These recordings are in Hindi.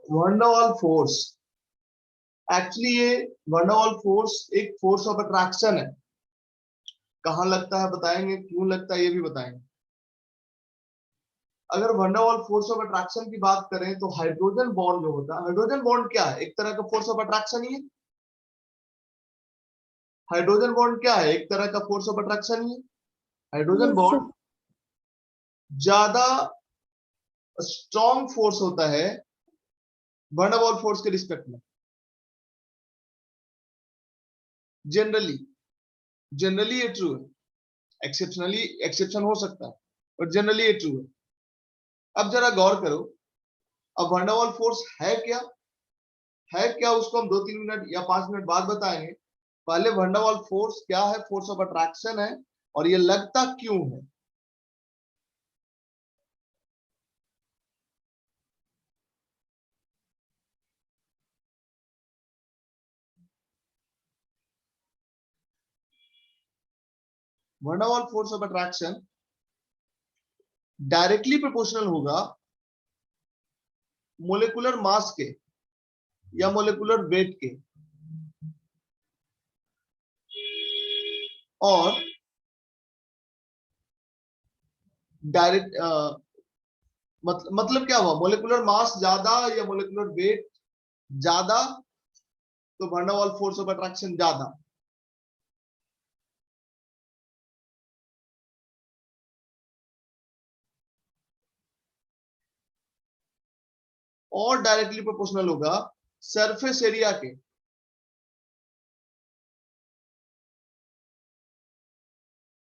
वंडरवॉल फोर्स, एक्चुअली ये वंडरवॉल फोर्स एक फोर्स ऑफ अट्रैक्शन है। कहाँ लगता है बताएंगे, क्यों लगता है ये भी बताएंगे। अगर वंडरवॉल फोर्स ऑफ अट्रैक्शन की बात करें तो हाइड्रोजन बॉन्ड जो होता है, हाइड्रोजन बॉन्ड क्या है, एक तरह का फोर्स ऑफ अट्रैक्शन ही है। हाइड्रोजन बॉन्ड क्या है, एक तरह का फोर्स ऑफ अट्रैक्शन ही है। Hydrogen yes sir. बॉन्ड ज्यादा स्ट्रॉन्ग फोर्स होता है वंडरवॉल फोर्स के रिस्पेक्ट में। जनरली जनरली ये ट्रू है, एक्सेप्शनली एक्सेप्शन हो सकता है, और जनरली ये ट्रू है। अब जरा गौर करो, अब वंडरवॉल फोर्स है क्या उसको हम 2-3 मिनट या 5 मिनट बाद बताएंगे। पहले वंडरवॉल फोर्स क्या है, फोर्स ऑफ अट्रैक्शन है, और ये लगता क्यों है। Van der Waals force of attraction directly proportional होगा मोलिकुलर मास के या मोलिकुलर वेट के, और डायरेक्ट मतलब क्या हुआ, मोलिकुलर मास ज्यादा या मोलिकुलर वेट ज्यादा तो वंडरवॉल फोर्स ऑफ अट्रैक्शन ज्यादा। और डायरेक्टली प्रोपोर्शनल होगा सरफेस एरिया के।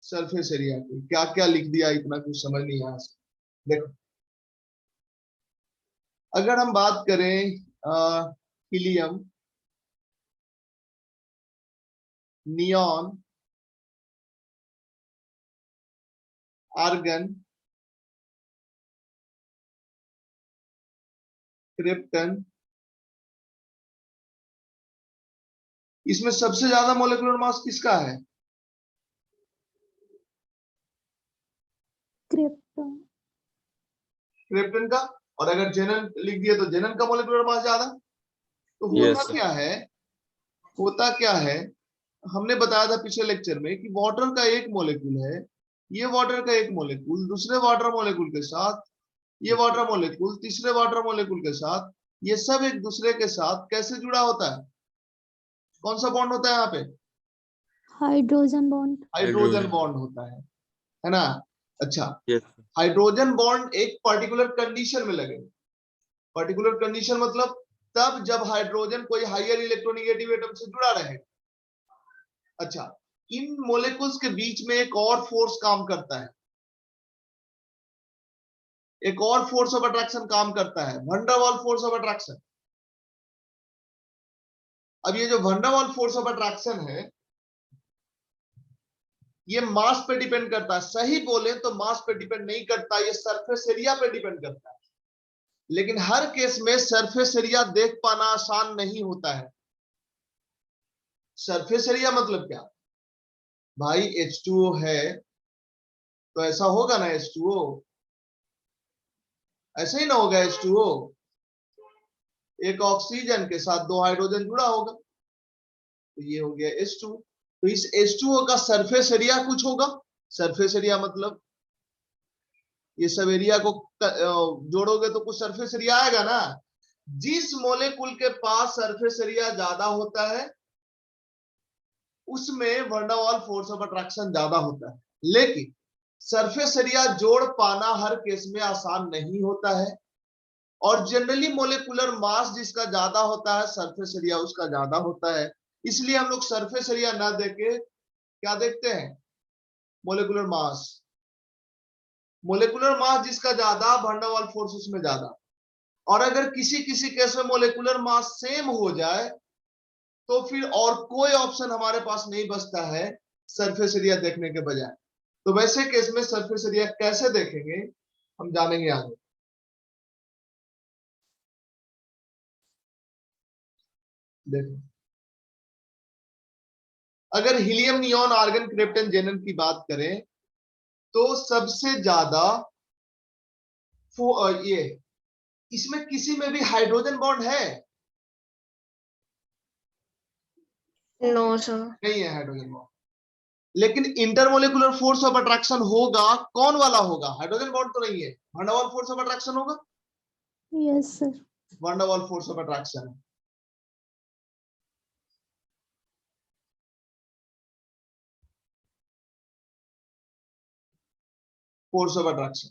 सरफेस एरिया के क्या क्या लिख दिया, इतना कुछ समझ नहीं आया। देखो, अगर हम बात करें हीलियम, नियॉन, आर्गन, क्रिप्टन, इसमें सबसे ज्यादा मोलिकुलर मास किसका है? क्रिप्टन। क्रिप्टन का। और अगर जेनन लिख दिया तो जेनन का मोलिकुलर मास ज्यादा। तो होता यस क्या है, होता क्या है, हमने बताया था पिछले लेक्चर में कि वाटर का एक मॉलिक्यूल है, ये वाटर का एक मॉलिक्यूल दूसरे वाटर मॉलिक्यूल के साथ, ये वाटर मॉलिक्यूल तीसरे वाटर मॉलिक्यूल के साथ, ये सब एक दूसरे के साथ कैसे जुड़ा होता है, कौन सा बॉन्ड होता है यहाँ पे? Hydrogen bond. हाइड्रोजन बॉन्ड होता है ना। अच्छा, यस हाइड्रोजन बॉन्ड एक पर्टिकुलर कंडीशन में लगे। पर्टिकुलर कंडीशन मतलब तब जब हाइड्रोजन कोई हायर इलेक्ट्रोनेगेटिव एटम से जुड़ा रहे। अच्छा, इन मोलेकुल्स के बीच में एक और फोर्स काम करता है, एक और फोर्स ऑफ अट्रैक्शन काम करता है, वंडरवॉल फोर्स ऑफ अट्रैक्शन। अब ये जो वंडरवॉल फोर्स ऑफ अट्रैक्शन है, ये मास पे डिपेंड करता है। सही बोले तो मास पे डिपेंड नहीं करता, ये सरफेस एरिया पे डिपेंड करता है। लेकिन हर केस में सरफेस एरिया देख पाना आसान नहीं होता है। सरफेस एरिया मतलब क्या भाई, H2O है तो ऐसा होगा ना, H2O ऐसे ही ना होगा। H2O एक ऑक्सीजन के साथ 2 हाइड्रोजन जुड़ा होगा, तो ये हो गया H2। तो इस H2O का सरफेस एरिया कुछ होगा। सरफेस एरिया मतलब ये सब एरिया को जोड़ोगे तो कुछ सरफेस एरिया आएगा ना। जिस मोलेकुल के पास सरफेस एरिया ज्यादा होता है उसमें वंडरवॉल फोर्स ऑफ अट्रैक्शन ज्यादा होता है। लेकिन सरफेस एरिया जोड़ पाना हर केस में आसान नहीं होता है, और जनरली मोलेकुलर मास जिसका ज्यादा होता है सरफेस एरिया उसका ज्यादा होता है। इसलिए हम लोग सरफेस एरिया ना देके क्या देखते हैं, मोलेकुलर मास। मोलेकुलर मास जिसका ज्यादा वंडरवॉल फोर्स उसमें ज्यादा। और अगर किसी किसी केस में मोलेकुलर मास सेम हो जाए तो फिर और कोई ऑप्शन हमारे पास नहीं बचता है सरफेस एरिया देखने के बजाय। तो वैसे केस में सरफेस एरिया कैसे देखेंगे हम जानेंगे आगे। देखो, अगर हीलियम, नियॉन, आर्गन, क्रिप्टन, जेनन की बात करें तो सबसे ज्यादा ये इसमें किसी में भी हाइड्रोजन बॉन्ड है? No sir. नहीं है हाइड्रोजन बॉन्ड, लेकिन इंटरमोलिकुलर फोर्स ऑफ अट्रैक्शन होगा। कौन वाला होगा? हाइड्रोजन बॉन्ड तो नहीं है, wonder Waals force of attraction होगा। Yes, sir. Wonder Waals force of attraction, force of attraction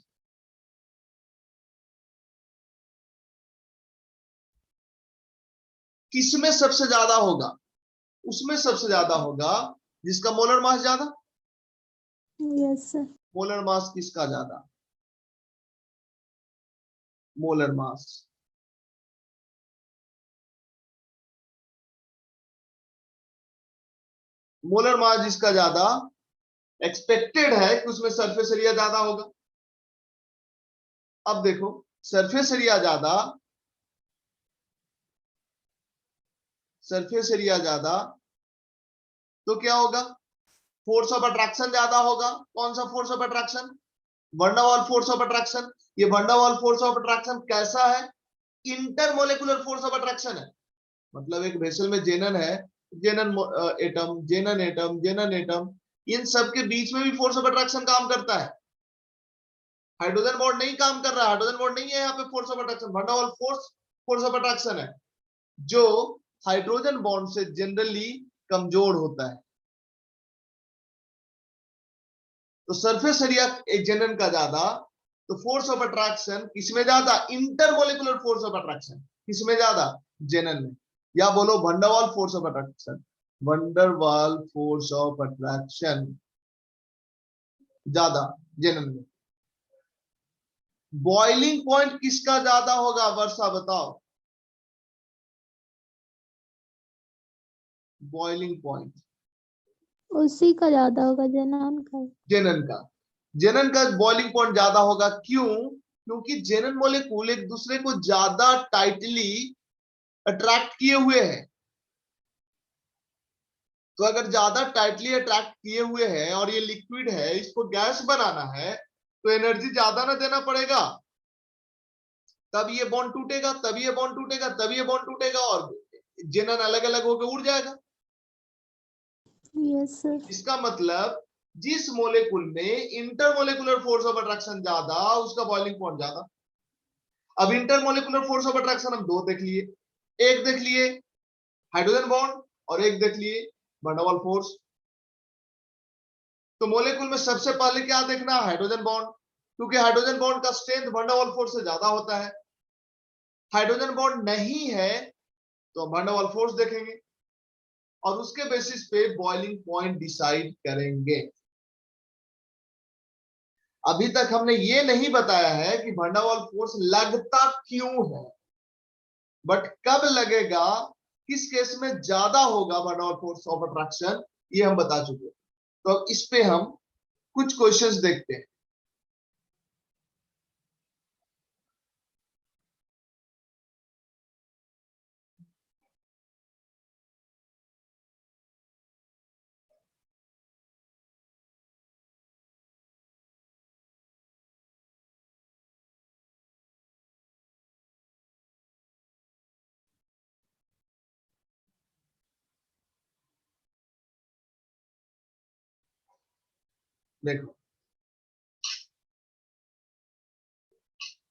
किसमें सबसे ज्यादा होगा? उसमें सबसे ज्यादा होगा जिसका मोलर मास ज्यादा। Yes, sir. मोलर मास किसका ज्यादा? मोलर मास मोलर मास जिसका ज्यादा, एक्सपेक्टेड है कि उसमें सरफेस एरिया ज्यादा होगा। अब देखो, सरफेस एरिया ज्यादा, सरफेस एरिया ज्यादा तो क्या होगा? फोर्स ऑफ अट्रैक्शन ज्यादा होगा। कौन सा force of attraction? Van der Waals force of attraction. ये van der Waals force of attraction कैसा है? इंटरमोलिकुलर फोर्स ऑफ अट्रैक्शन है। मतलब एक वेसल में जेनन है, जेनन एटम, जेनन एटम, जेनन एटम, इन सब के बीच में भी फोर्स ऑफ अट्रैक्शन काम करता है। हाइड्रोजन बॉन्ड नहीं काम कर रहा, हाइड्रोजन बॉन्ड नहीं है यहाँ पे force of attraction. Van der Waals force force of attraction है जो हाइड्रोजन बॉन्ड से जनरली कमजोर होता है। तो सरफेस एरिया एक जेनन का ज्यादा, तो फोर्स ऑफ अट्रैक्शन किसमें ज्यादा? इंटरमोलिकुलर फोर्स ऑफ अट्रैक्शन किसमें ज्यादा? जेनन में। या बोलो van der Waals force of attraction, van der Waals force of attraction ज्यादा जेनन में। बॉइलिंग पॉइंट किसका ज्यादा होगा? वर्षा बताओ। बॉइलिंग पॉइंट उसी का ज्यादा होगा, जेनन का। जेनन का। जेनन का बॉइलिंग पॉइंट ज्यादा होगा। क्यों? क्योंकि जेनन मॉलिक्यूल एक दूसरे को ज्यादा टाइटली अट्रैक्ट किए हुए हैं। तो अगर ज्यादा टाइटली अट्रैक्ट किए हुए हैं और ये लिक्विड है, इसको गैस बनाना है, तो एनर्जी ज्यादा ना देना पड़ेगा। तब ये बॉन्ड टूटेगा, तब ये बॉन्ड टूटेगा, तब ये बॉन्ड टूटेगा और जेनन अलग अलग होकर उड़ जाएगा। Yes, sir. इसका मतलब जिस मोलेकुल में इंटरमोलिकुलर फोर्स ऑफ अट्रैक्शन ज्यादा, उसका बॉइलिंग पॉइंट ज्यादा। अब इंटरमोलिकुलर फोर्स ऑफ अट्रैक्शन हम दो देख लिए। एक देख लिए हाइड्रोजन बॉन्ड और एक देख लिए वंडर वाल फोर्स। तो मोलेकुल में सबसे पहले क्या देखना? हाइड्रोजन बॉन्ड, क्योंकि हाइड्रोजन बॉन्ड का स्ट्रेंथ वंडर वाल फोर्स से ज्यादा होता है। हाइड्रोजन बॉन्ड नहीं है तो वंडर वाल फोर्स देखेंगे और उसके बेसिस पे बॉइलिंग पॉइंट डिसाइड करेंगे। अभी तक हमने ये नहीं बताया है कि वंडर वाल फोर्स लगता क्यों है, बट कब लगेगा, किस केस में ज्यादा होगा wonder Waals force of attraction, ये हम बता चुके हैं। तो अब इस पे हम कुछ क्वेश्चंस देखते हैं। देखो,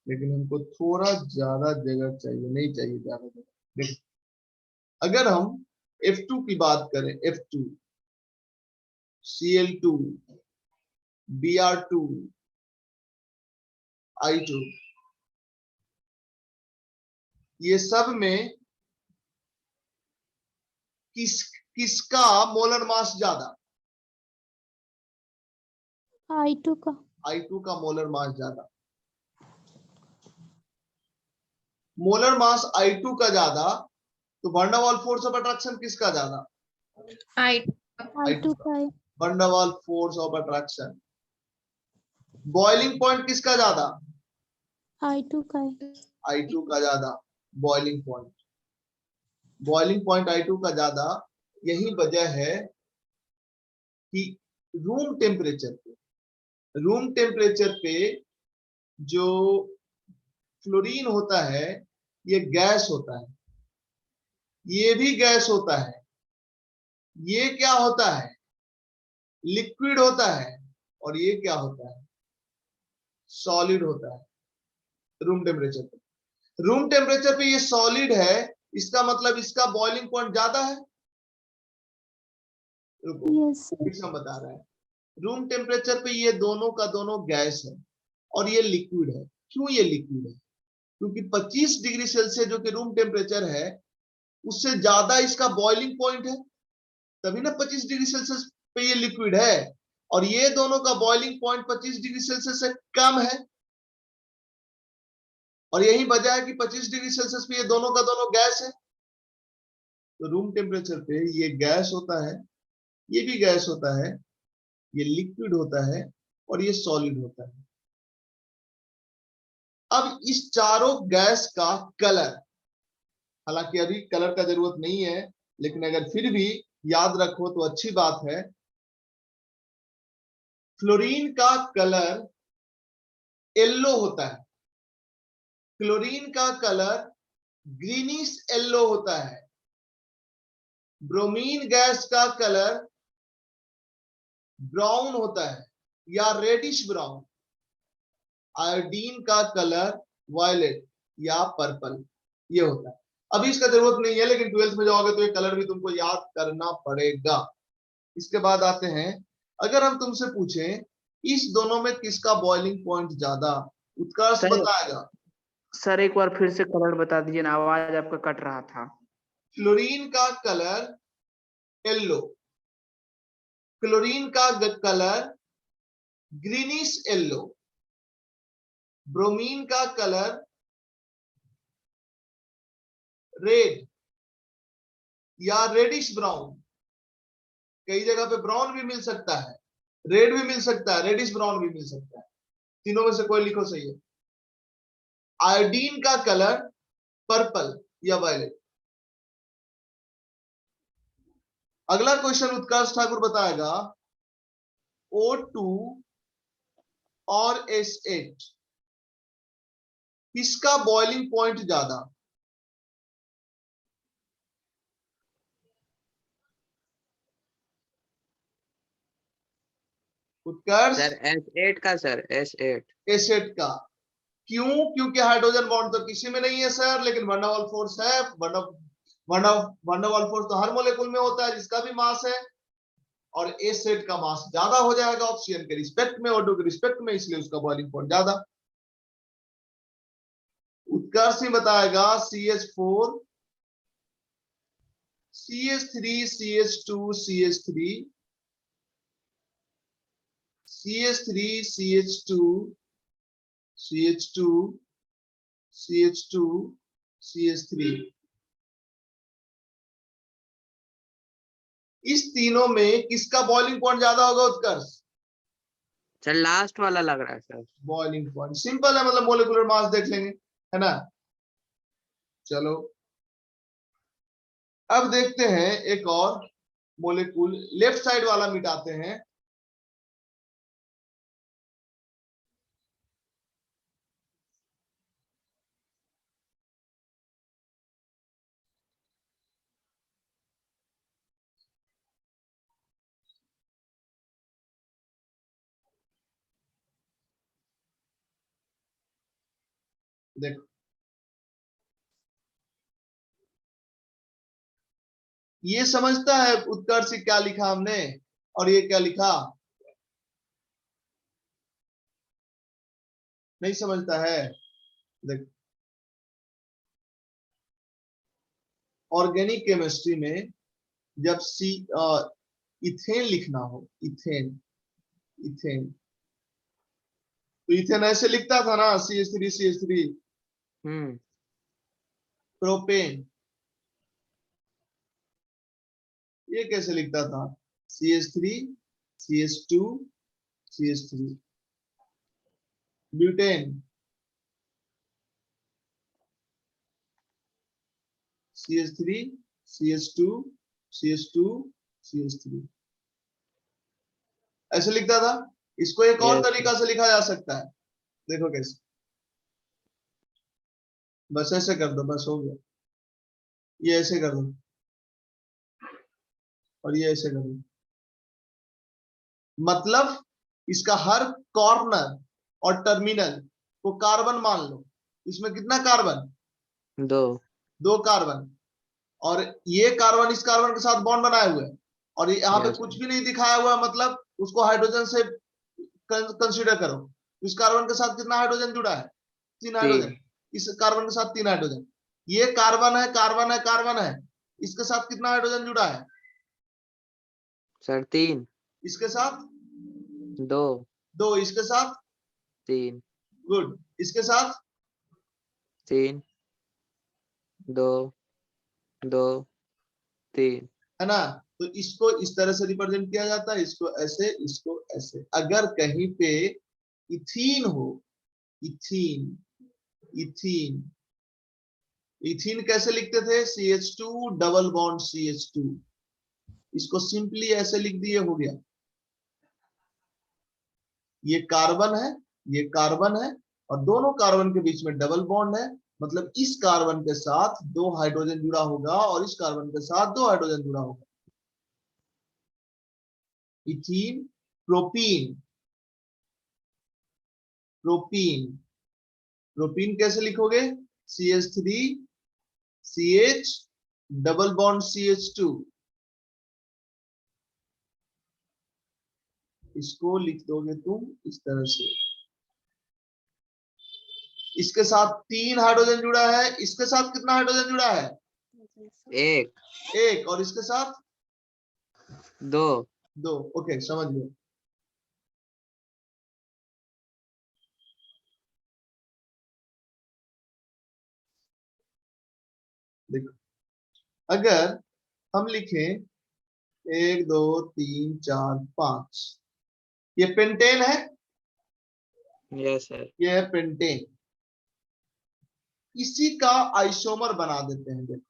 लेकिन हमको थोड़ा ज्यादा जगह चाहिए, नहीं चाहिए ज्यादा जगह। देखो, अगर हम F2 की बात करें, F2, Cl2, Br2, I2, ये सब में किसका मोलर मास ज्यादा? I2 का। I2 का मोलर मास ज्यादा। मोलर मास I2 का ज्यादा, तो wonder Waals force of attraction किसका ज्यादा? I2 का है। Wonder Waals force of attraction. Boiling point किसका ज्यादा? I2 का है। I2 का ज्यादा boiling point. Boiling point I2 का ज्यादा, यही वजह है कि रूम टेम्परेचर पे जो फ्लोरीन होता है ये गैस होता है, ये भी गैस होता है, ये क्या होता है, लिक्विड होता है, और ये क्या होता है, सॉलिड होता है रूम टेम्परेचर पे। रूम टेम्परेचर पे ये सॉलिड है, इसका मतलब इसका बॉइलिंग पॉइंट ज्यादा है। रुको यस सर। फिर से हम बता रहे हैं, रूम टेम्परेचर पे ये दोनों का दोनों गैस है और ये लिक्विड है। क्यों ये लिक्विड है? क्योंकि 25 डिग्री सेल्सियस जो कि रूम टेम्परेचर है उससे ज्यादा इसका बॉइलिंग पॉइंट है, तभी ना 25 डिग्री सेल्सियस पे ये लिक्विड है, और ये दोनों का बॉइलिंग पॉइंट 25 डिग्री सेल्सियस से कम है, और यही वजह है कि 25 डिग्री सेल्सियस पे ये दोनों का दोनों गैस है। तो रूम टेम्परेचर पे ये गैस होता है, ये भी गैस होता है, ये लिक्विड होता है, और ये सॉलिड होता है। अब इस चारों गैस का कलर, हालांकि अभी कलर का जरूरत नहीं है, लेकिन अगर फिर भी याद रखो तो अच्छी बात है। फ्लोरीन का कलर येलो होता है, क्लोरीन का कलर ग्रीनिश येलो होता है, ब्रोमीन गैस का कलर ब्राउन होता है या रेडिश ब्राउन, आयोडीन का कलर वायलेट या पर्पल ये होता है। अभी इसका जरूरत नहीं है, लेकिन 12th में जाओगे तो ये कलर भी तुमको याद करना पड़ेगा। इसके बाद आते हैं, अगर हम तुमसे पूछें इस दोनों में किसका बॉइलिंग पॉइंट ज्यादा, उत्कर्ष सर बताएगा। सर एक बार फिर से कलर बता दीजिए ना, आवाज आपका कट रहा था। फ्लोरीन का कलर येलो, क्लोरीन का कलर ग्रीनिश येलो, ब्रोमीन का कलर रेड या रेडिश ब्राउन, कई जगह पे ब्राउन भी मिल सकता है, रेड भी मिल सकता है, रेडिश ब्राउन भी मिल सकता है, तीनों में से कोई लिखो सही है। आयोडीन का कलर पर्पल या वायलेट। अगला क्वेश्चन उत्कर्ष ठाकुर बताएगा, O2 और S8 किसका बॉइलिंग पॉइंट ज्यादा? उत्कर्ष सर S8 का, सर S8। S8 का। क्यों? क्योंकि हाइड्रोजन बॉन्ड तो किसी में नहीं है सर, लेकिन वन डाबल फोर्स है। वन डाबल फोर्स तो हर मोलेकुल में होता है जिसका भी मास है, और S8 का मास ज्यादा हो जाएगा ऑक्सीजन के रिस्पेक्ट में, O2 के रिस्पेक्ट में, इसलिए उसका बॉइलिंग पॉइंट ज्यादा। उत्कर्ष ही बताएगा CH4 CH3 CH2 CH3 CH3 CH2 CH2 CH2 CH3, इस तीनों में किसका बॉइलिंग पॉइंट ज्यादा होगा उत्कर्ष? सर लास्ट वाला लग रहा है सर। बॉइलिंग पॉइंट सिंपल है, मतलब मोलिकुलर मास देख लेंगे, है ना। चलो अब देखते हैं एक और मोलिकुल, लेफ्ट साइड वाला मिटाते हैं। देखो ये समझता है उत्कर्ष से क्या लिखा हमने, और ये क्या लिखा, नहीं समझता है। देखो ऑर्गेनिक केमिस्ट्री में जब इथेन लिखना हो, इथेन इथेन तो इथेन ऐसे लिखता था ना, CH3 प्रोपेन, ये कैसे लिखता था, CH3 CH2 CH3। Butane CH3 CH2 CH2 CH3 ऐसे लिखता था। इसको एक और Yes, तरीका से लिखा जा सकता है, देखो कैसे। बस ऐसे कर दो, बस हो गया। ये ऐसे कर दो और ये ऐसे कर दो। मतलब इसका हर कॉर्नर और टर्मिनल को कार्बन मान लो। इसमें कितना कार्बन? 2। 2 कार्बन। और ये कार्बन इस कार्बन के साथ बॉन्ड बनाए हुए हैं, और यहाँ पे Yes, कुछ भी नहीं दिखाया हुआ है, मतलब उसको हाइड्रोजन से कंसीडर करो। इस कार्बन के साथ कितना हाइड्रोजन जुड़ा है? 3 हाइड्रोजन। 3 इस कार्बन के साथ 3 हाइड्रोजन। ये कार्बन है, कार्बन है, कार्बन है, इसके साथ कितना हाइड्रोजन जुड़ा है? सर 3 इसके साथ 2 2, इसके साथ 3 गुड, इसके साथ 3 2 2 3। है ना। तो इसको इस तरह से रिप्रेजेंट किया जाता है, इसको ऐसे, इसको ऐसे। अगर कहीं पे इथीन हो, इथीन, इथीन, इथीन कैसे लिखते थे? CH2 double bond CH2। इसको सिंपली ऐसे लिख दिए, हो गया। ये कार्बन है, ये कार्बन है, और दोनों कार्बन के बीच में डबल बॉन्ड है। मतलब इस कार्बन के साथ 2 हाइड्रोजन जुड़ा होगा और इस कार्बन के साथ 2 हाइड्रोजन जुड़ा होगा। इथीन, प्रोपीन, प्रोपीन, प्रोपीन कैसे लिखोगे? CH3 CH double bond CH2। इसको लिख दोगे तुम इस तरह से। इसके साथ 3 हाइड्रोजन जुड़ा है, इसके साथ कितना हाइड्रोजन जुड़ा है? 1 1, और इसके साथ 2। 2। ओके, समझ लो। देखो, अगर हम लिखें 1 2 3 4 5, ये पेंटेन है, यस सर। ये है पेंटेन। इसी का आइसोमर बना देते हैं। देखो,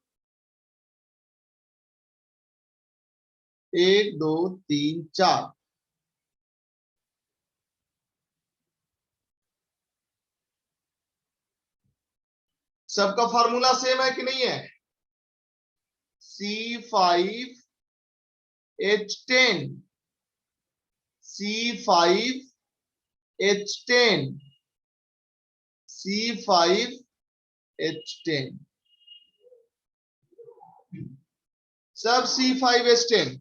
1 2 3 4। सबका फार्मूला सेम है कि नहीं है? C5H10, C5H10, C5H10, सब C5H10।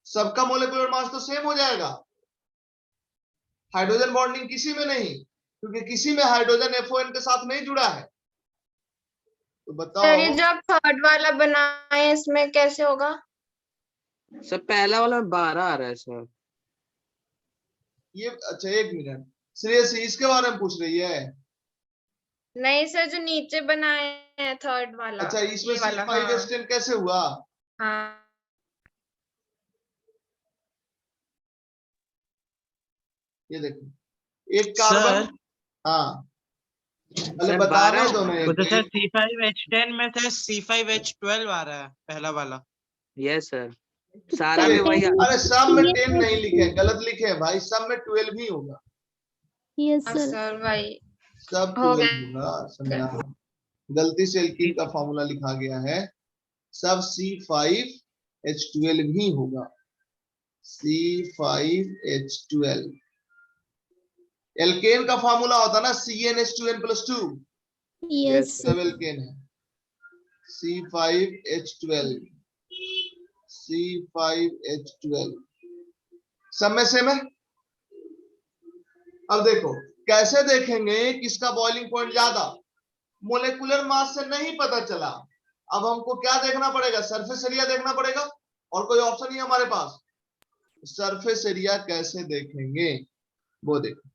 सबका मोलेकुलर मास तो सेम हो जाएगा। हाइड्रोजन बॉन्डिंग किसी में नहीं, क्योंकि किसी में हाइड्रोजन FON के साथ नहीं जुड़ा है। तो सर बताओ। ये जो आप थर्ड वाला बनाए इसमें कैसे होगा? सर पहला वाला में 12 आ रहा है सर। ये अच्छा, 1 मिनट, श्रेयसी इसके बारे में पूछ रही है? नहीं सर, जो नीचे बनाए हैं थर्ड वाला, अच्छा, इसमें ये वाला। हाँ C5H10 कैसे हुआ? हाँ ये देखो, एक कार्बन। हाँ, पहले सर बताने 12 दो ना वो एक तो सर एक। C5H10 में से C5H12 आ रहा है पहला वाला। यस सर, सारा में ये, वही अरे सब में ये 10 नहीं लिखे, गलत लिखे हैं भाई, सब में 12 ही होगा। यस हाँ सर। सर, वही सब हो 12 गया। होगा, समझा। गलती से एल्कीन का फार्मूला लिखा गया है। सब C5H12 ही होगा। C5H12। एल्केन का फार्मूला होता ना CnH2n+2। यस यस सब सर। एल्केन है। C5H12, C5H12 सब में सेम है। अब देखो कैसे देखेंगे किसका बॉइलिंग पॉइंट ज्यादा? मोलेकुलर मास से नहीं पता चला। अब हमको क्या देखना पड़ेगा? सरफेस एरिया देखना पड़ेगा, और कोई ऑप्शन नहीं हमारे पास। सरफेस एरिया कैसे देखेंगे वो देखो।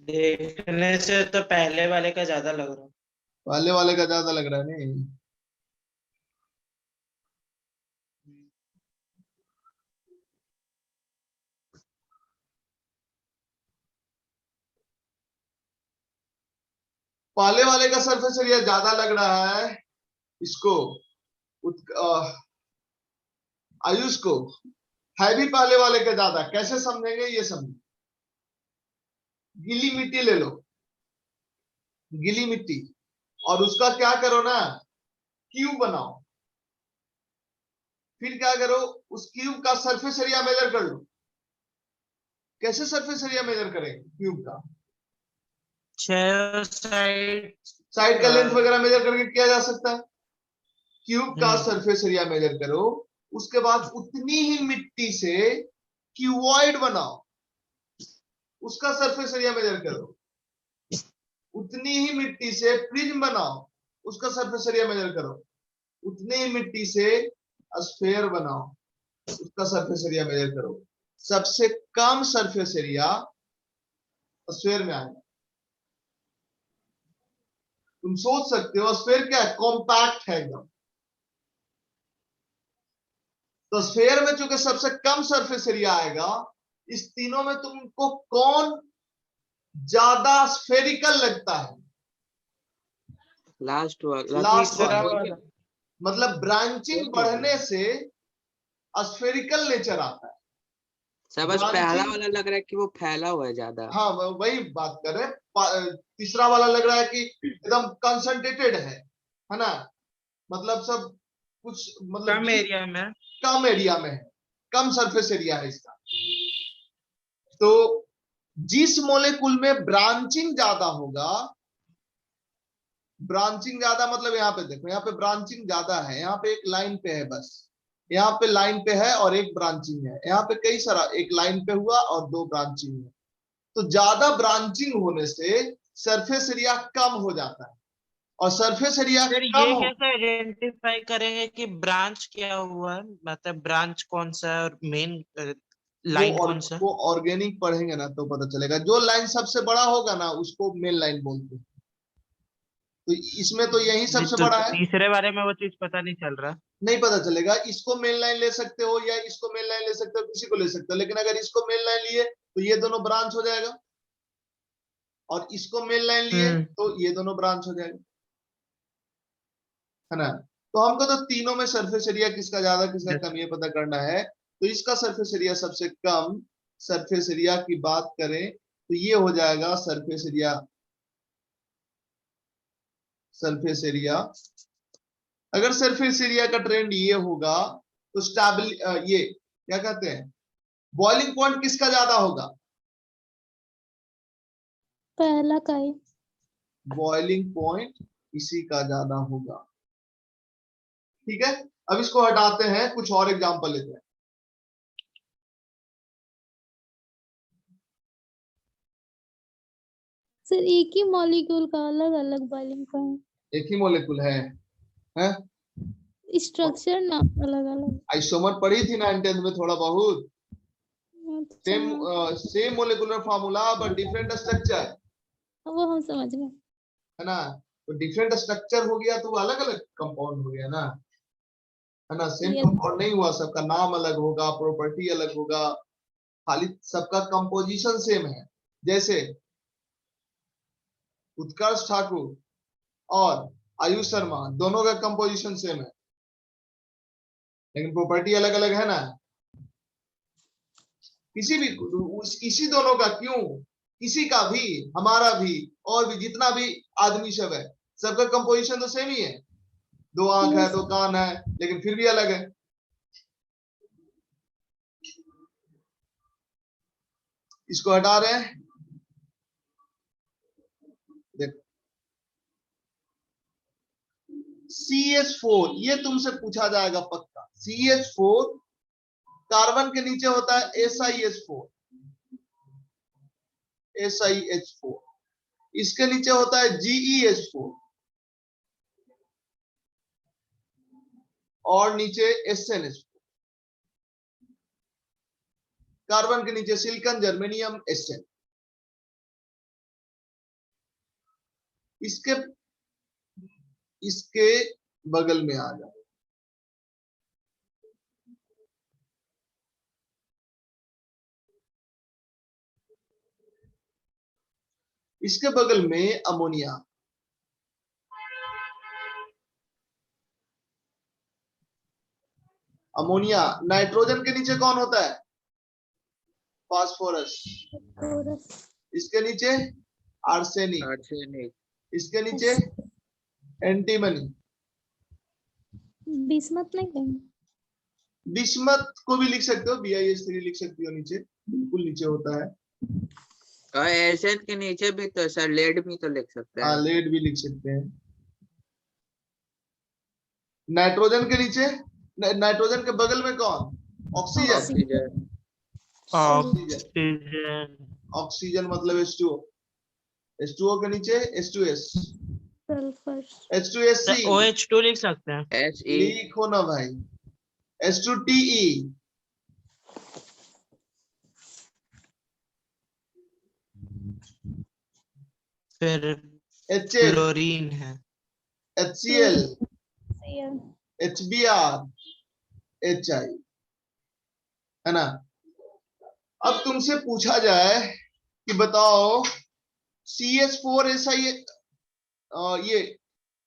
देखने से तो पहले वाले का ज्यादा लग रहा है। पहले वाले का ज्यादा लग रहा है नहीं? पहले वाले का सरफेस एरिया ज्यादा लग रहा है इसको, आयुष को। है भी पहले वाले का ज्यादा, कैसे समझेंगे ये समझ। गीली मिट्टी ले लो, गीली मिट्टी, और उसका क्या करो ना, क्यूब बनाओ। फिर क्या करो, उस क्यूब का सरफेस एरिया मेजर कर लो। कैसे सरफेस एरिया मेजर करेंगे क्यूब का? 6 साइड साइड का लेंथ वगैरह मेजर करके किया जा सकता है। क्यूब का हम्म। सरफेस एरिया मेजर करो, उसके बाद उतनी ही मिट्टी से क्यूबॉइड बनाओ, उसका सरफेस एरिया मेजर करो। उतनी ही मिट्टी से प्रिज्म बनाओ, उसका सरफेस एरिया मेजर करो। उतनी ही मिट्टी से स्फेयर बनाओ, उसका सरफेस एरिया मेजर करो। सबसे कम सरफेस एरिया स्फेयर में आएगा। तुम सोच सकते हो स्फेयर क्या है, कॉम्पैक्ट है एकदम। तो स्फेयर में चूंकि सबसे कम सरफेस एरिया आएगा, इस तीनों में तुमको कौन ज्यादा स्फेरिकल लगता है? लास्ट वाला। लास्ट तीसरा वन। वाला। मतलब ब्रांचिंग बढ़ने से स्फेरिकल नेचर आता है। सर बस पहला ब्रांचिंग, वाला लग रहा है कि वो फैला हुआ है ज्यादा। हाँ वही बात कर रहे हैं। तीसरा वाला लग रहा है कि एकदम कंसंट्रेटेड है ना, मतलब सब कुछ, मतलब कम एरिया में। कम एरिया में है, कम सरफेस एरिया है इसका। तो जिस मोलेकुल में ब्रांचिंग ज्यादा होगा, ब्रांचिंग ज्यादा मतलब यहाँ पे देखो, यहाँ पे ब्रांचिंग ज्यादा है, यहाँ पे एक लाइन पे है बस, यहाँ पे लाइन पे है और एक ब्रांचिंग है, यहाँ पे कई सारा, एक लाइन पे हुआ और 2 ब्रांचिंग है। तो ज्यादा ब्रांचिंग होने से सरफेस एरिया कम हो जाता है, और सरफेस एरिया सर कम ये हो, कैसे आइडेंटिफाई करेंगे कि ब्रांच क्या हुआ है, मतलब ब्रांच कौन सा है और मेन लाइन कौन सा है? वो ऑर्गेनिक पढ़ेंगे ना तो पता चलेगा। जो लाइन सबसे बड़ा होगा ना उसको मेन लाइन बोलते हैं। तो इसमें तो यही सबसे तो बड़ा है, तीसरे बारे में वो चीज पता नहीं चल रहा। नहीं पता चलेगा। इसको मेन लाइन ले सकते हो या इसको मेन लाइन ले सकते हो, किसी को ले सकते हो, लेकिन अगर इसको मेन लाइन लिए तो ये दोनों ब्रांच हो जाएगा, और इसको मेन लाइन लिए तो ये दोनों ब्रांच हो जाएगा, है ना। तो हमको तो तीनों में सरफेस एरिया किसका ज्यादा किसका कम ये पता करना है। तो इसका सरफेस एरिया सबसे कम, सरफेस एरिया की बात करें तो ये हो जाएगा सरफेस एरिया, सरफेस एरिया। अगर सरफेस एरिया का ट्रेंड ये होगा तो स्टेबल, ये क्या कहते हैं, बॉइलिंग पॉइंट किसका ज्यादा होगा? पहला का ही। बॉइलिंग पॉइंट इसी का ज्यादा होगा। ठीक है, अब इसको हटाते हैं, कुछ और एग्जांपल लेते हैं। सर एक ही मॉलिक्यूल का अलग अलग बॉइलिंग पॉइंट, एक ही मोलेकुल है? स्ट्रक्चर ना अलग अलग। आइसोमर पढ़ी थी 9th-10th में थोड़ा बहुत। सेम अच्छा, same molecular formula but different structure, वो हम समझ गए। है ना। तो डिफरेंट स्ट्रक्चर हो गया तो अलग अलग कंपाउंड हो गया ना, है ना। सेम ये कंपाउंड नहीं हुआ, सबका नाम अलग होगा, प्रॉपर्टी अलग होगा, खाली सबका कंपोजिशन सेम है। जैसे उत्कर्ष ठाकुर और आयुष शर्मा दोनों का कंपोजिशन सेम है, लेकिन प्रॉपर्टी अलग अलग है ना। किसी भी इसी दोनों का क्यों, किसी का भी, हमारा भी, और भी जितना भी आदमी सब है, सबका कंपोजिशन तो सेम ही है। 2 आंख है, 2 कान है, लेकिन फिर भी अलग है। इसको हटा रहे हैं, देखो CH4, ये तुमसे पूछा जाएगा पक्का। CH4 कार्बन के नीचे होता है SiH4, SiH4, इसके नीचे होता है GeH4 और नीचे SnH4। कार्बन के नीचे सिलिकॉन, जर्मेनियम, Sn। इसके इसके बगल में आ जाओ, इसके बगल में अमोनिया। अमोनिया। नाइट्रोजन के नीचे कौन होता है? फास्फोरस। कोरस इसके नीचे आर्सेनिक। आर्सेनिक। इसके नीचे एंटीमनी। बिस्मत नहीं कहेंगे? बिस्मत को भी लिख सकते हो, BiS3 लिख सकती हो नीचे, बिल्कुल नीचे होता है। और एसिड के नीचे भी तो सर लेड भी तो लिख सकते हाँ, हैं। लेड भी लिख सकते हैं। नाइट्रोजन के नीचे, नाइट्रोजन के बगल में कौन? ऑक्सीजन। ऑक्सीजन। ऑक्सीजन। ऑक्सीजन मतलब H2O। H2O के नीचे H2S। सल्फर H2SC OH2 लिख सकते हैं। He। लिखो ना भाई। H2TE। फिर HF, क्लोरीन है। HCl, Cl HBr, HI, है ना? अब तुमसे पूछा जाए कि बताओ CH4 SI, ये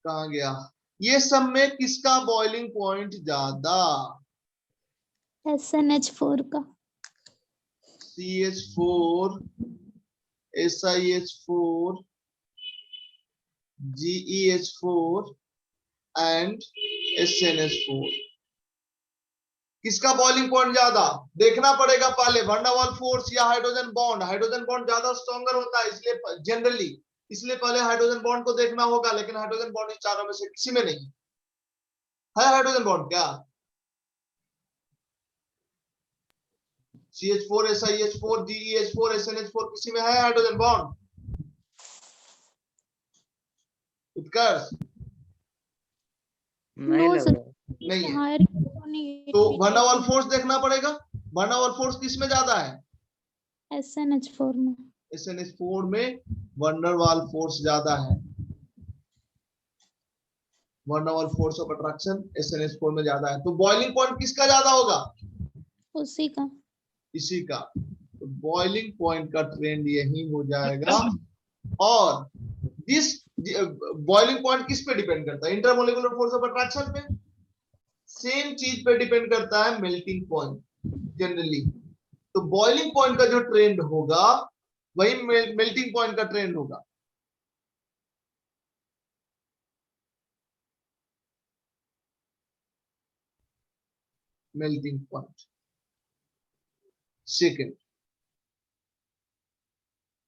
कहाँ गया? ये सब में किसका बॉइलिंग पॉइंट ज्यादा? SNH4 का। CH4 SiH4 GeH4 and SnH4, किसका बॉइलिंग पॉइंट ज्यादा? देखना पड़ेगा पहले वैन डर वाल्स फोर्स या हाइड्रोजन बॉन्ड। हाइड्रोजन बॉन्ड ज्यादा स्ट्रॉन्गर होता है, इसलिए जनरली, इसलिए पहले हाइड्रोजन बॉन्ड को देखना होगा। लेकिन हाइड्रोजन बॉन्ड इस चारों में से किसी में नहीं है। हाइड्रोजन बॉन्ड क्या? CH4 SiH4 GeH4 SnH4 किसी में है हाइड्रोजन बॉन्ड? उत्कर्ष नहीं No, लग sir. रहा। नहीं है। हायर इलेक्ट्रॉनिक तो वैन डर वाल्स फोर्स देखना पड़ेगा। वैन डर वाल्स फोर्स किस में ज्यादा है? SNH4 में। SnH4 में वैन डर वाल्स फोर्स ज्यादा है। Van der Waals force of attraction SnH4 में ज्यादा है। तो बॉइलिंग पॉइंट किसका ज्यादा होगा? उसी का। इसी का। तो बॉइलिंग पॉइंट का ट्रेंड यही हो जाएगा। और दिस बॉइलिंग पॉइंट किस पे डिपेंड करता है? इंटरमोलिकुलर फोर्स ऑफ अट्रैक्शन पे। सेम चीज पे डिपेंड करता है मेल्टिंग पॉइंट जनरली। तो बॉइलिंग पॉइंट का जो ट्रेंड होगा वही मेल्टिंग पॉइंट का ट्रेंड होगा। Melting point. Second,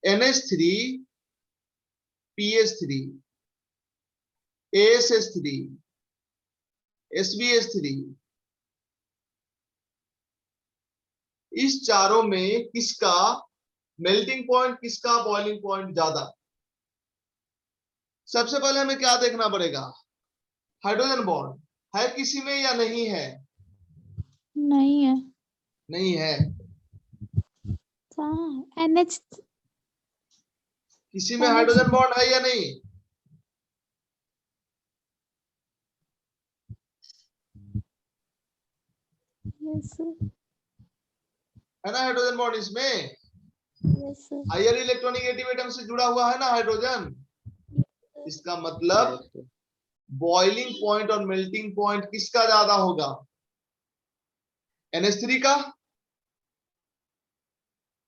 NH3 PH3 ASH3 SbH3, इस चारों में किसका मेल्टिंग पॉइंट, किसका बॉइलिंग पॉइंट ज्यादा? सबसे पहले हमें क्या देखना पड़ेगा? हाइड्रोजन बॉन्ड है किसी में या नहीं है? नहीं है। नहीं है। कहाँ है? NH किसी में हाइड्रोजन बॉन्ड है या नहीं? yes sir. है ना हाइड्रोजन बॉन्ड इसमें? Yes sir. Higher electronegative atom से जुड़ा हुआ है ना हाइड्रोजन। इसका मतलब बॉइलिंग पॉइंट और मेल्टिंग पॉइंट किसका ज्यादा होगा? NH3 का।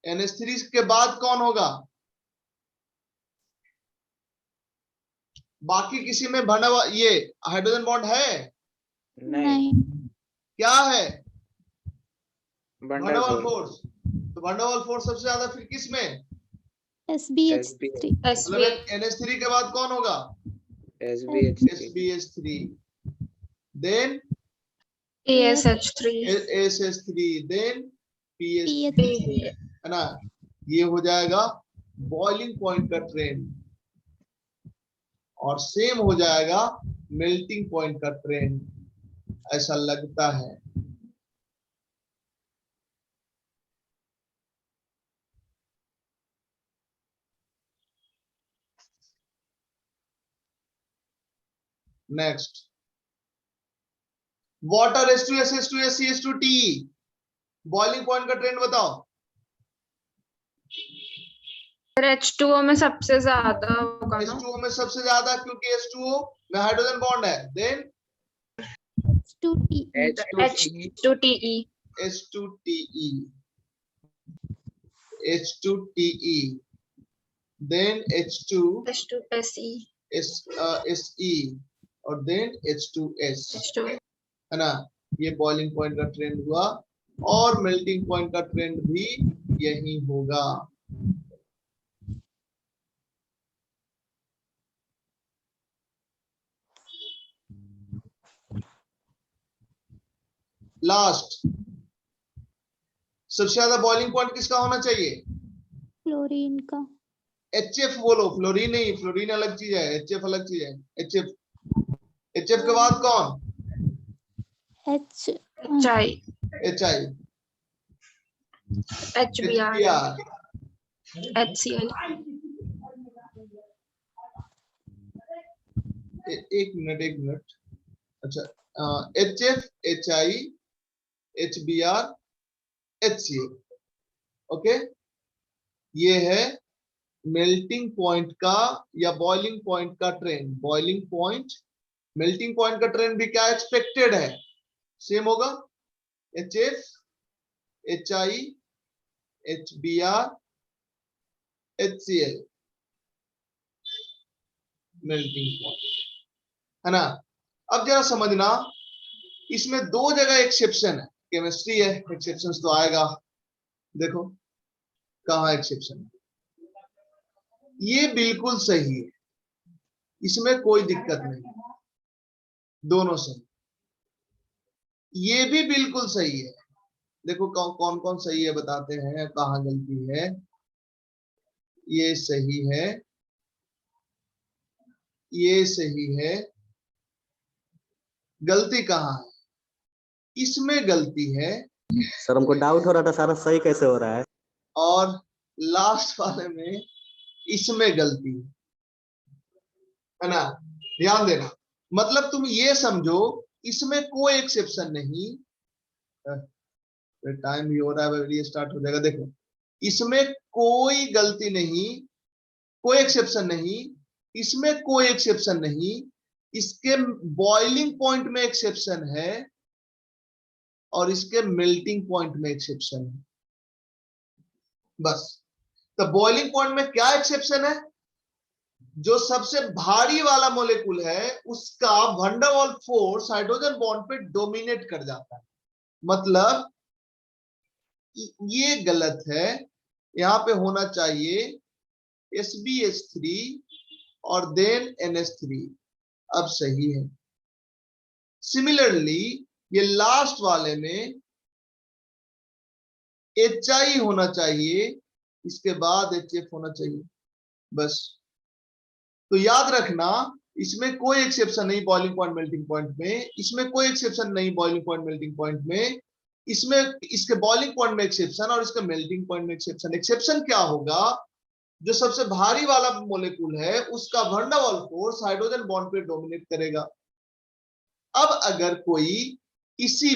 NH3 के बाद कौन होगा? बाकी किसी में बना हुआ ये हाइड्रोजन बॉन्ड है? नहीं। क्या है? Van van der der Waals Waals. Force. तो वैन डर वाल्स फोर्स सबसे ज्यादा फिर किस में? SbH3 मतलब NH3 के बाद कौन होगा? SbH3। SbH3, then ASH3 ASH3, then PH3, PH3 है ना? ये हो जाएगा बॉइलिंग पॉइंट का ट्रेंड। और सेम हो जाएगा मेल्टिंग पॉइंट का ट्रेंड, ऐसा लगता है। Next, water H2S H2S CH2TE, boiling point का ट्रेंड बताओ। फिर H2O में सबसे ज्यादा होगा ना? H2O में सबसे ज्यादा, क्योंकि H2O में हाइड्रोजन बॉन्ड है। Then H2TE. H2TE H2TE, H2TE, then H2 H2SE, SE और देन H2S, H2. है ना। ये बॉइलिंग पॉइंट का ट्रेंड हुआ और मेल्टिंग पॉइंट का ट्रेंड भी यही होगा। लास्ट, सबसे ज्यादा बॉइलिंग पॉइंट किसका होना चाहिए? फ्लोरीन का। HF बोलो, फ्लोरीन नहीं, फ्लोरीन अलग चीज है, HF अलग चीज है। HF के बाद कौन? H HI, HI, HBr, HBr, HCl. एक मिनट। अच्छा, HF, HI, HBr, HCl, okay. ये है मेल्टिंग पॉइंट का या बॉइलिंग पॉइंट का trend. Boiling point, melting point का ट्रेंड भी क्या एक्सपेक्टेड है? सेम होगा, HF, HI, HBr, HCl, melting point, है ना। अब जरा समझना, इसमें दो जगह एक्सेप्शन है। केमिस्ट्री है, एक्सेप्शन तो आएगा। देखो कहाँ एक्सेप्शन है। ये बिल्कुल सही है, इसमें कोई दिक्कत नहीं, दोनों सही। ये भी बिल्कुल सही है। देखो कौन कौन सही है बताते हैं, कहाँ गलती है। ये सही है, ये सही है, गलती कहाँ है? इसमें गलती है। सर हमको डाउट हो रहा था सारा सही कैसे हो रहा है। और लास्ट वाले में इसमें गलती है ना। ध्यान देना, मतलब तुम ये समझो इसमें कोई एक्सेप्शन नहीं। टाइम भी हो रहा है, ये स्टार्ट हो जाएगा। देखो इसमें कोई गलती नहीं, कोई एक्सेप्शन नहीं, इसमें कोई एक्सेप्शन नहीं, इसके बॉइलिंग पॉइंट में एक्सेप्शन है और इसके मेल्टिंग पॉइंट में एक्सेप्शन है, बस। तो बॉइलिंग पॉइंट में क्या एक्सेप्शन है? जो सबसे भारी वाला मॉलिक्यूल है उसका van der Waals force hydrogen bond पे डोमिनेट कर जाता है। मतलब ये गलत है, यहां पे होना चाहिए SbH3 और देन NH3। अब सही है। सिमिलरली ये लास्ट वाले में HI होना चाहिए, इसके बाद HF होना चाहिए, बस। तो याद रखना, इसमें कोई एक्सेप्शन नहीं बॉइलिंग पॉइंट मेल्टिंग पॉइंट में, इसमें कोई एक्सेप्शन नहीं बॉइलिंग पॉइंट मेल्टिंग पॉइंट में, इसमें इसके बॉइलिंग पॉइंट में एक्सेप्शन और इसके मेल्टिंग पॉइंट में एक्सेप्शन। एक्सेप्शन क्या होगा? जो सबसे भारी वाला मॉलिक्यूल है उसका van der Waals force hydrogen bond पे डोमिनेट करेगा। अब अगर कोई इसी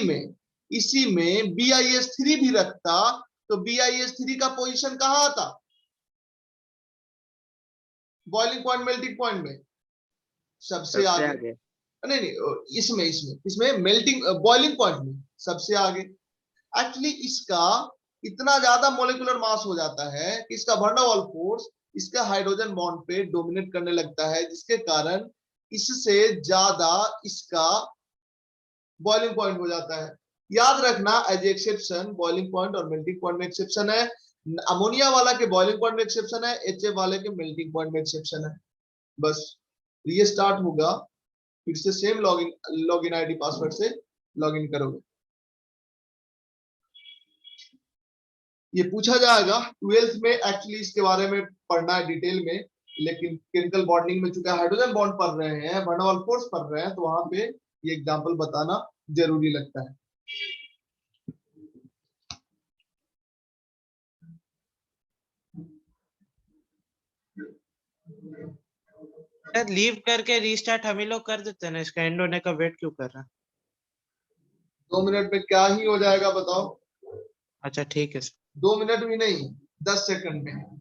में BiS3 भी रखता तो BiS3 का पोजीशन कहां आता? बॉइलिंग पॉइंट मेल्टिंग पॉइंट में सबसे आगे। नहीं, इसमें मेल्टिंग बॉइलिंग पॉइंट में सबसे आगे। एक्चुअली इसका इतना ज्यादा मोलिकुलर मास हो जाता है कि इसका वैन डेर वाल्स फोर्स इसका हाइड्रोजन बॉन्ड पे डोमिनेट करने लगता है, जिसके कारण इससे ज्यादा इसका बॉइलिंग पॉइंट हो जाता है। याद रखना, एज एक्सेप्शन बॉइलिंग पॉइंट और मेल्टिंग पॉइंट में एक्सेप्शन है। अमोनिया वाला के बॉइलिंग पॉइंट में एक्सेप्शन है, HF वाले के मेल्टिंग पॉइंट में एक्सेप्शन है, बस। ये स्टार्ट होगा, फिर से सेम लॉगिन आईडी पासवर्ड से लॉगिन करोगे। ये पूछा जाएगा 12th में, एक्चुअली इसके बारे में पढ़ना है डिटेल में, लेकिन केमिकल बॉन्डिंग में चूंकि हाइड्रोजन बॉन्ड पढ़ रहे हैं, वैन डेर वाल्स फोर्स पढ़ रहे हैं, तो वहां पे ये एग्जांपल बताना जरूरी लगता है। लीव करके रीस्टार्ट हम ही लोग कर देते हैं ना, इसका एंड होने का वेट क्यों कर रहा है? 2 मिनट में क्या ही हो जाएगा बताओ? अच्छा ठीक है। 2 मिनट भी नहीं, 10 सेकंड में।